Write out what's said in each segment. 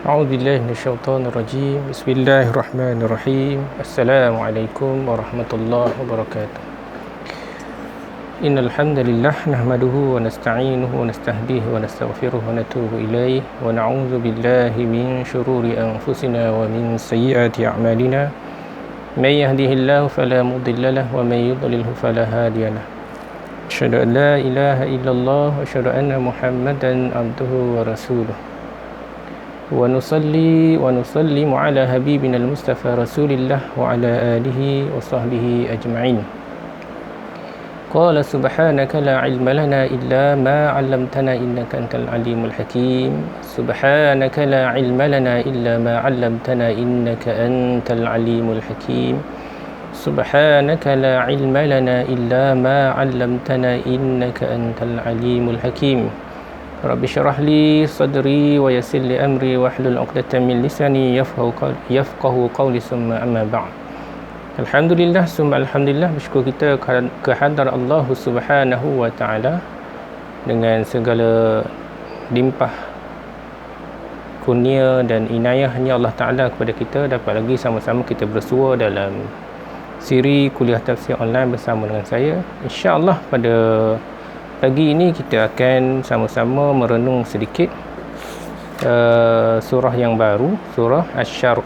أعوذ بالله من الشيطان الرجيم بسم الله الرحمن الرحيم السلام عليكم ورحمة الله وبركاته إن الحمد لله نحمده ونستعينه ونستهديه ونستغفره ونتوب إليه ونعوذ بالله من شرور أنفسنا ومن سيئات أعمالنا من يهده الله فلا مضل له ومن يضلله فلا هادي له أشهد أن لا إله إلا الله وأشهد أن محمدا عبده ورسوله ونصلي ونسلم على حبيبنا المصطفى رسول الله وعلى آله وصحبه أجمعين قال سبحانك لا علم لنا إلا ما علمتنا إنك أنت العليم الحكيم سبحانك لا علم لنا إلا ما علمتنا إنك أنت العليم الحكيم سبحانك لا علم لنا إلا ما علمتنا إنك أنت العليم الحكيم رب اشرح لي صدري ويسر لي أمري واحلل عقدة من لساني يفقه قولي ثم أما بعد Alhamdulillah summa alhamdulillah, bersyukur kita kehadrat Allah Subhanahu wa taala dengan segala limpah kurnia dan inayahnya Allah Taala kepada kita, dapat lagi sama-sama kita bersua dalam siri kuliah tafsir online bersama dengan saya. Insya-Allah pada pagi ini kita akan sama-sama merenung sedikit surah yang baru, surah Asy-Syarh.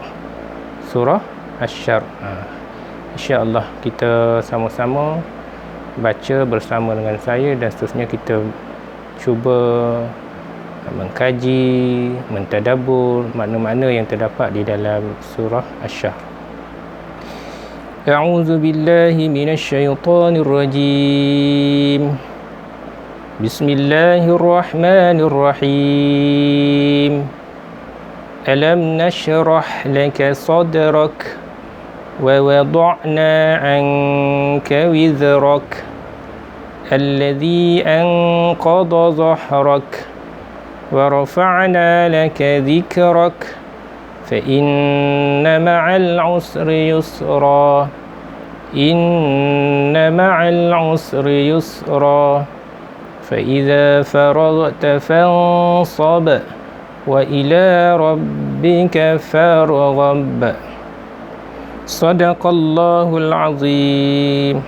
Surah Asy-Syarh. InsyaAllah kita sama-sama baca bersama dengan saya dan seterusnya kita cuba mengkaji, mentadabbur makna-makna yang terdapat di dalam surah Asy-Syarh. A'udzu billahi minasyaitonir rajim. Bismillahirrahmanirrahim. Alam nashrah laka sadrak ووضعنا عنك وزرك الذي أنقض ظهرك ورفعنا لك ذكرك فإن مع العسر يسرا إن مع العسر يسرا فإذا فرغت فانصب وإلى ربك فارغب Sadaqallahul azim.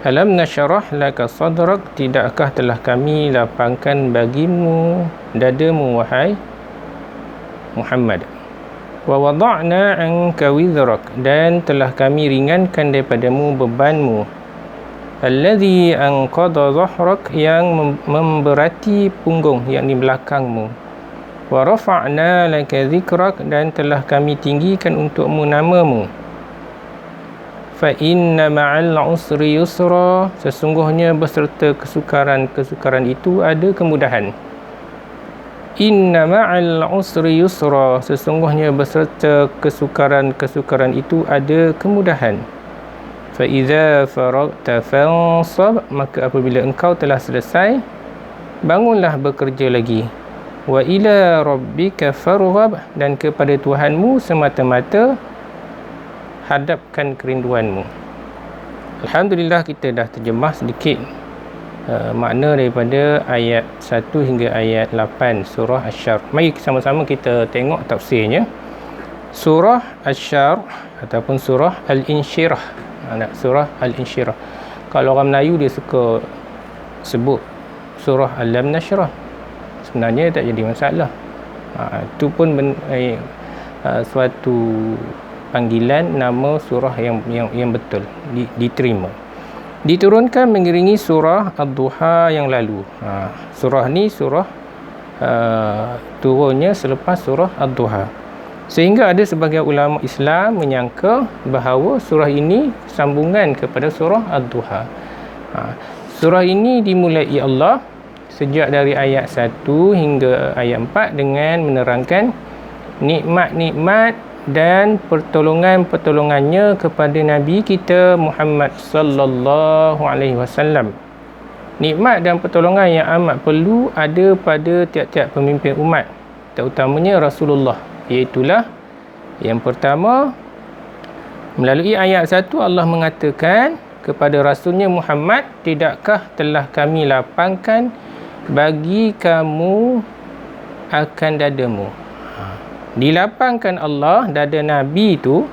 Alam nashrah laka sadrak, tidakkah telah kami lapangkan bagimu dadamu wahai Muhammad. Wa wada'na anka wizrak, dan telah kami ringankan daripadamu bebanmu. Allazi anqadha dhahrak, yang memberati punggung, yakni belakangmu. Wa rafa'na laka zikrak, dan telah kami tinggikan untukmu namamu. Fa inna ma'al usri yusra, sesungguhnya beserta kesukaran itu ada kemudahan. Inna ma'al usri yusra, sesungguhnya beserta kesukaran itu ada kemudahan. Fa idza faragta fansab, maka apabila engkau telah selesai, bangunlah bekerja lagi. Wa ila rabbika farghab, dan kepada Tuhanmu semata-mata hadapkan kerinduanmu. Alhamdulillah kita dah terjemah sedikit makna daripada ayat 1 hingga ayat 8 surah Asy-Syarh. Mari sama-sama kita tengok tafsirnya. Surah Asy-Syarh ataupun surah Al-Insyirah. Surah Al-Insyirah. Kalau orang Melayu dia suka sebut surah Alam Nashrah. Sebenarnya tak jadi masalah. Itu pun suatu panggilan nama surah yang betul, diterima. Diturunkan mengiringi surah Ad-Duha yang lalu. Surah ni turunnya selepas surah Ad-Duha. Sehingga ada sebagian ulama Islam menyangka bahawa surah ini sambungan kepada surah Ad-Duha. Surah ini dimulai Allah sejak dari ayat 1 hingga ayat 4 dengan menerangkan nikmat-nikmat dan pertolongannya kepada Nabi kita Muhammad sallallahu alaihi wasallam. Nikmat dan pertolongan yang amat perlu ada pada tiap-tiap pemimpin umat, terutamanya Rasulullah. Iaitulah yang pertama, melalui ayat 1 Allah mengatakan kepada Rasulnya Muhammad, tidakkah telah kami lapangkan bagi kamu akan dadamu. Dilapangkan Allah dada Nabi itu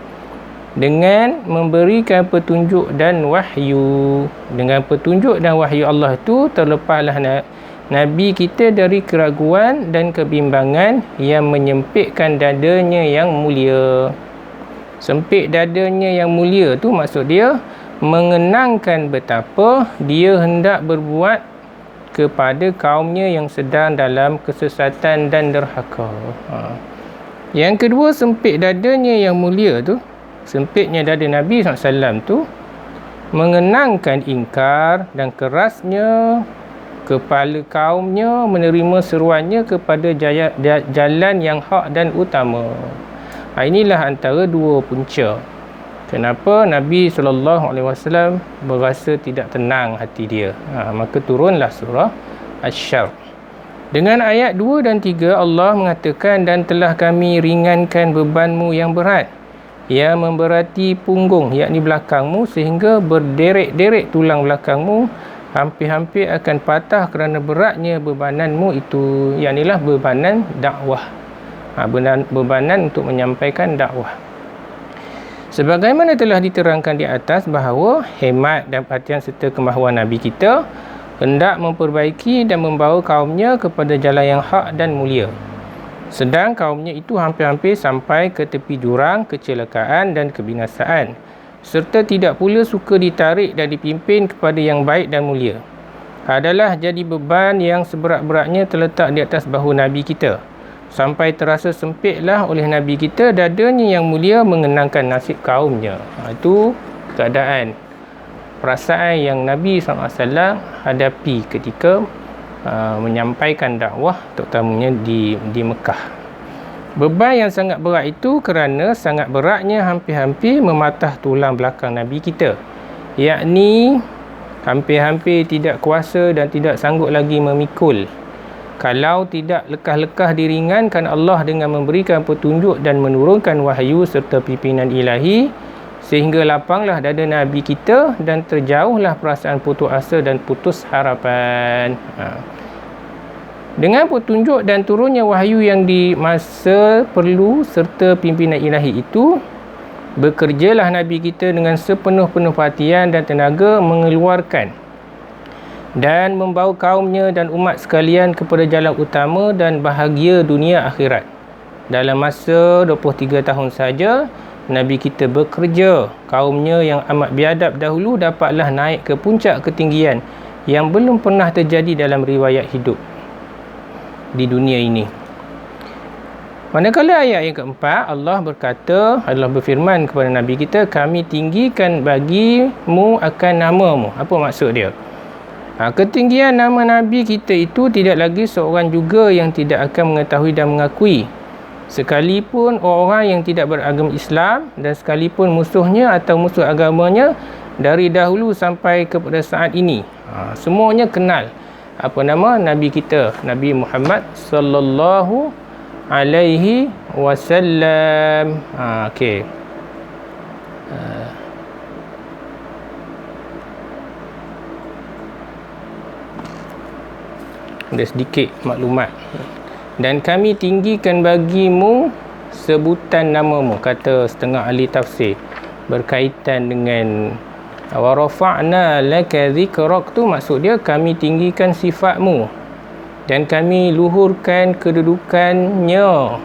dengan memberikan petunjuk dan wahyu. Dengan petunjuk dan wahyu Allah itu terlepaslah Nabi kita dari keraguan dan kebimbangan yang menyempitkan dadanya yang mulia. Sempit dadanya yang mulia tu maksud dia mengenangkan betapa dia hendak berbuat kepada kaumnya yang sedang dalam kesesatan dan derhaka. Yang kedua, sempit dadanya yang mulia tu, sempitnya dada Nabi SAW tu mengenangkan ingkar dan kerasnya kepala kaumnya menerima seruannya kepada jalan yang hak dan utama. Inilah antara dua punca kenapa Nabi SAW berasa tidak tenang hati dia. Maka turunlah surah Asy-Syarr. Dengan ayat 2 dan 3 Allah mengatakan, dan telah kami ringankan bebanmu yang berat, yang memberati punggung, yakni belakangmu, sehingga berderet-deret tulang belakangmu hampir-hampir akan patah kerana beratnya bebananmu itu. Yaknilah bebanan dakwah, bebanan untuk menyampaikan dakwah. Sebagaimana telah diterangkan di atas bahawa hemat dan perhatian serta kemahuan Nabi kita hendak memperbaiki dan membawa kaumnya kepada jalan yang hak dan mulia. Sedang kaumnya itu hampir-hampir sampai ke tepi jurang kecelakaan dan kebinasaan, serta tidak pula suka ditarik dan dipimpin kepada yang baik dan mulia. Adalah jadi beban yang seberat-beratnya terletak di atas bahu Nabi kita, sampai terasa sempitlah oleh Nabi kita dadanya yang mulia mengenangkan nasib kaumnya. Itu keadaan, perasaan yang Nabi SAW hadapi ketika menyampaikan dakwah, terutamanya di Mekah. Beban yang sangat berat itu kerana sangat beratnya hampir-hampir mematah tulang belakang Nabi kita, yakni hampir-hampir tidak kuasa dan tidak sanggup lagi memikul. Kalau tidak lekah-lekah diringankan Allah dengan memberikan petunjuk dan menurunkan wahyu serta pimpinan ilahi, sehingga lapanglah dada Nabi kita dan terjauhlah perasaan putus asa dan putus harapan. Dengan petunjuk dan turunnya wahyu yang di masa perlu serta pimpinan ilahi itu, bekerjalah Nabi kita dengan sepenuh-penuh perhatian dan tenaga mengeluarkan dan membawa kaumnya dan umat sekalian kepada jalan utama dan bahagia dunia akhirat. Dalam masa 23 tahun saja, Nabi kita bekerja, kaumnya yang amat biadab dahulu dapatlah naik ke puncak ketinggian yang belum pernah terjadi dalam riwayat hidup di dunia ini. Manakala ayat yang keempat, Allah berkata, Allah berfirman kepada Nabi kita, kami tinggikan bagimu akan namamu. Apa maksud dia? Ketinggian nama Nabi kita itu tidak lagi seorang juga yang tidak akan mengetahui dan mengakui, sekalipun orang yang tidak beragama Islam dan sekalipun musuhnya atau musuh agamanya dari dahulu sampai kepada saat ini. Semuanya kenal apa nama Nabi kita, Nabi Muhammad sallallahu alaihi wasallam. Okey. Ada sedikit maklumat. Dan kami tinggikan bagimu sebutan namamu, kata setengah ahli tafsir, berkaitan dengan wa rafa'na laka dzikrak tu maksud dia kami tinggikan sifatmu dan kami luhurkan kedudukannya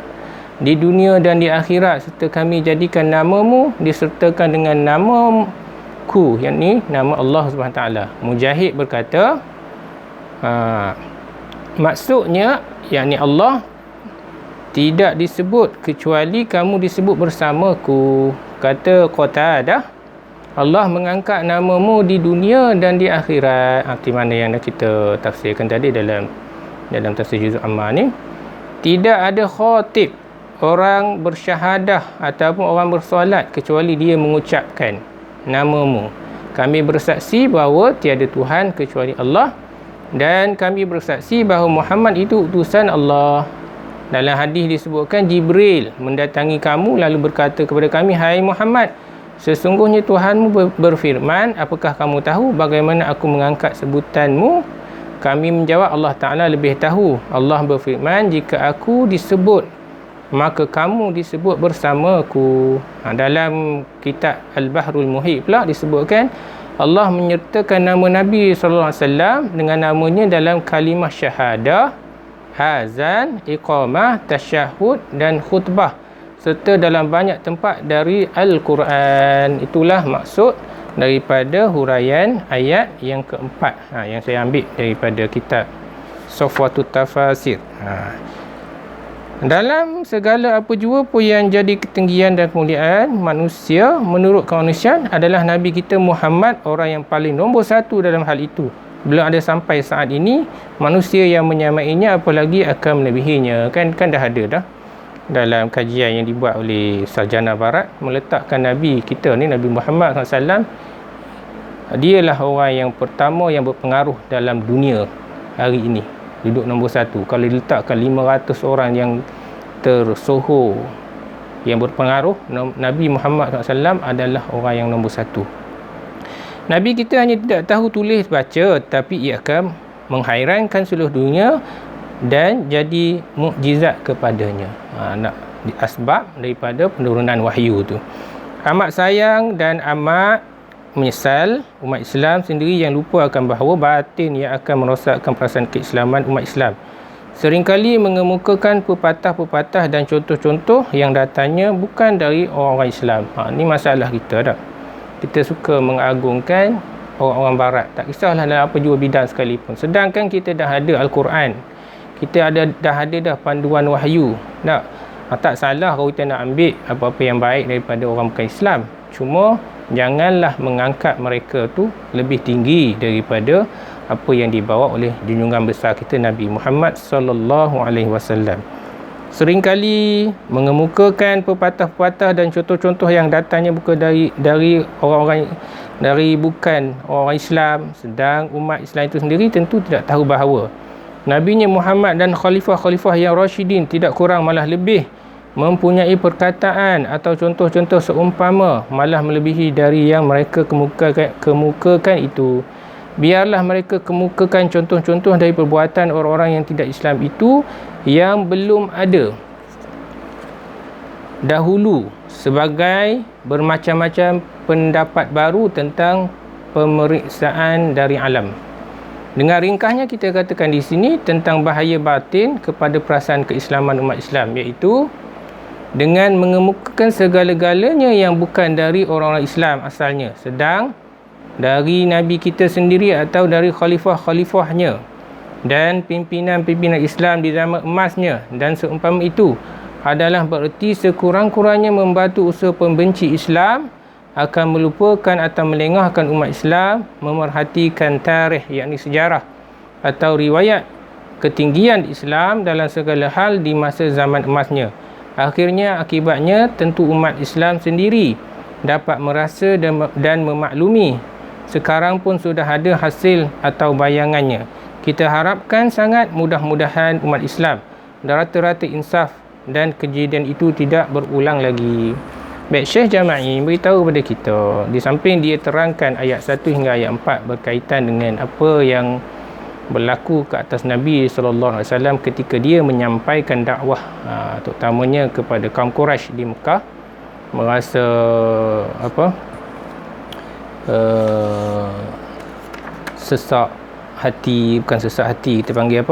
di dunia dan di akhirat, serta kami jadikan namamu disertakan dengan namaku, yakni nama Allah SWT. Mujahid berkata, maksudnya yakni Allah tidak disebut kecuali kamu disebut bersamaku. Kata Qatadah, Allah mengangkat namamu di dunia dan di akhirat. Arti mana yang dah kita tafsirkan tadi dalam tafsir Juz' Amma ni. Tidak ada khatib, orang bersyahadah ataupun orang bersolat kecuali dia mengucapkan namamu. Kami bersaksi bahawa tiada Tuhan kecuali Allah, dan kami bersaksi bahawa Muhammad itu utusan Allah. Dalam hadis disebutkan Jibril mendatangi kamu lalu berkata kepada kami, hai Muhammad, sesungguhnya Tuhanmu berfirman, apakah kamu tahu bagaimana aku mengangkat sebutanmu Kami menjawab, Allah Ta'ala lebih tahu. Allah berfirman, jika aku disebut, maka kamu disebut bersamaku. Dalam kitab Al-Bahrul Muhit pula disebutkan, Allah menyertakan nama Nabi SAW dengan namanya dalam kalimah syahadah, azan, iqamah, tasyahud dan khutbah, serta dalam banyak tempat dari Al-Quran. Itulah maksud daripada huraian ayat yang keempat, yang saya ambil daripada kitab Safwatut Tafasir. Dalam segala apa jua pun yang jadi ketinggian dan kemuliaan manusia, menurut kemanusiaan adalah Nabi kita Muhammad orang yang paling nombor satu dalam hal itu. Belum ada sampai saat ini manusia yang menyamainya, apalagi akan melebihinya. Kan dah ada dah dalam kajian yang dibuat oleh sarjana barat, meletakkan Nabi kita ni, Nabi Muhammad SAW, dialah orang yang pertama yang berpengaruh dalam dunia hari ini, duduk nombor satu. Kalau diletakkan 500 orang yang tersohor yang berpengaruh, Nabi Muhammad SAW adalah orang yang nombor satu. Nabi kita hanya tidak tahu tulis baca, tapi ia akan menghairankan seluruh dunia dan jadi mukjizat kepadanya. Asbab daripada penurunan wahyu tu. Amat sayang dan amat menyesal umat Islam sendiri yang lupa akan bahawa batin yang akan merosakkan perasaan keislaman umat Islam seringkali mengemukakan pepatah-pepatah dan contoh-contoh yang datangnya bukan dari orang-orang Islam. Ini masalah kita dah. Kita suka mengagungkan orang-orang barat, tak kisahlah dalam apa jua bidang sekalipun. Sedangkan kita dah ada Al-Quran, kita dah ada panduan wahyu. Tak salah kalau kita nak ambil apa-apa yang baik daripada orang bukan Islam. Cuma janganlah mengangkat mereka tu lebih tinggi daripada apa yang dibawa oleh junjungan besar kita Nabi Muhammad sallallahu alaihi wasallam. Seringkali mengemukakan pepatah-pepatah dan contoh-contoh yang datangnya bukan dari orang-orang, dari bukan orang Islam, sedang umat Islam itu sendiri tentu tidak tahu bahawa Nabinya Muhammad dan khalifah-khalifah yang Rashidin tidak kurang malah lebih mempunyai perkataan atau contoh-contoh seumpama, malah melebihi dari yang mereka kemukakan itu. Biarlah mereka kemukakan contoh-contoh dari perbuatan orang-orang yang tidak Islam itu yang belum ada dahulu, sebagai bermacam-macam pendapat baru tentang pemeriksaan dari alam. Dengan ringkasnya kita katakan di sini tentang bahaya batin kepada perasaan keislaman umat Islam, iaitu dengan mengemukakan segala-galanya yang bukan dari orang-orang Islam asalnya, sedang dari Nabi kita sendiri atau dari khalifah-khalifahnya dan pimpinan-pimpinan Islam di zaman emasnya dan seumpama itu, adalah bererti sekurang-kurangnya membantu usaha pembenci Islam akan melupakan atau melengahkan umat Islam, memerhatikan tarikh, yakni sejarah atau riwayat ketinggian Islam dalam segala hal di masa zaman emasnya. Akhirnya akibatnya tentu umat Islam sendiri dapat merasa dan memaklumi. Sekarang pun sudah ada hasil atau bayangannya. Kita harapkan sangat mudah-mudahan umat Islam rata-rata insaf dan kejadian itu tidak berulang lagi. Baik, Syekh Jama'i beritahu kepada kita, di samping dia terangkan ayat 1 hingga ayat 4 berkaitan dengan apa yang berlaku ke atas Nabi SAW ketika dia menyampaikan dakwah, terutamanya kepada kaum Quraisy di Mekah, merasa sesak hati, bukan sesak hati, kita panggil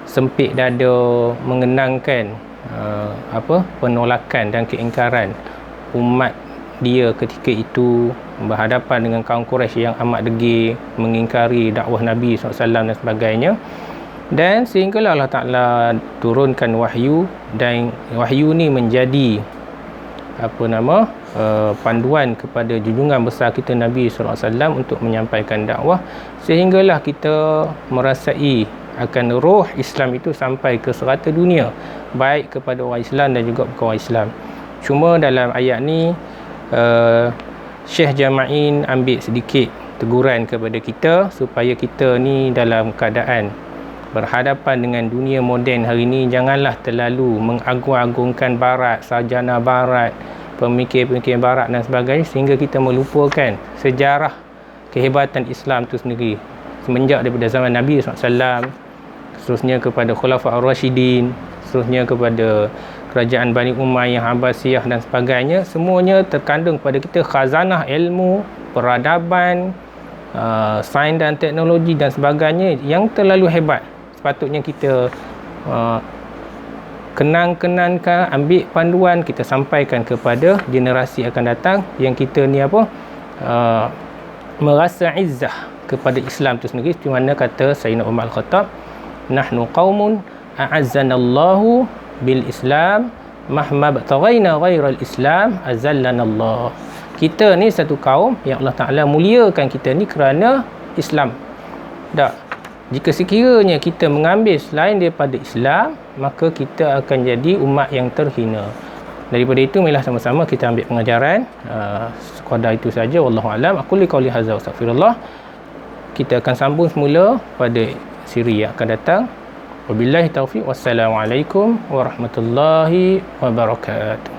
sempit dada, mengenangkan penolakan dan keingkaran umat dia ketika itu berhadapan dengan kaum Quraisy yang amat degil, mengingkari dakwah Nabi SAW dan sebagainya. Dan sehinggalah Allah Ta'ala turunkan wahyu, dan wahyu ni menjadi panduan kepada junjungan besar kita Nabi SAW untuk menyampaikan dakwah, sehinggalah kita merasai akan roh Islam itu sampai ke serata dunia, baik kepada orang Islam dan juga bukan orang Islam. Cuma dalam ayat ni Syekh Jama'in ambil sedikit teguran kepada kita supaya kita ni dalam keadaan berhadapan dengan dunia moden hari ini, janganlah terlalu mengagung-agungkan barat, sarjana barat, pemikir-pemikir barat dan sebagainya, sehingga kita melupakan sejarah kehebatan Islam itu sendiri. semenjak daripada zaman Nabi SAW, seterusnya kepada Khulafa Ar-Rashidin, seterusnya kepada kerajaan Bani Umayyah, Abbasiyah dan sebagainya, semuanya terkandung pada kita khazanah ilmu, peradaban, sains dan teknologi dan sebagainya yang terlalu hebat. Sepatutnya kita kenang-kenangkan, ambil panduan, kita sampaikan kepada generasi akan datang yang kita ni merasa izzah kepada Islam itu sendiri, di mana kata Sayyidina Umar Al-Khattab, nahnu qaumun a'azzanallahu bil Islam mahma baghaina ghairal Islam azallana Allah. Kita ni satu kaum yang Allah Ta'ala muliakan kita ni kerana Islam. Tak, jika sekiranya kita mengambil selain daripada Islam, maka kita akan jadi umat yang terhina. Daripada itu, marilah sama-sama kita ambil pengajaran. Sekadar itu saja, wallahu alam. Aku li qauli hadza wa astaghfirullah. Kita akan sambung semula pada siri yang akan datang. Wabillahi taufiq. Wassalamualaikum warahmatullahi wabarakatuh.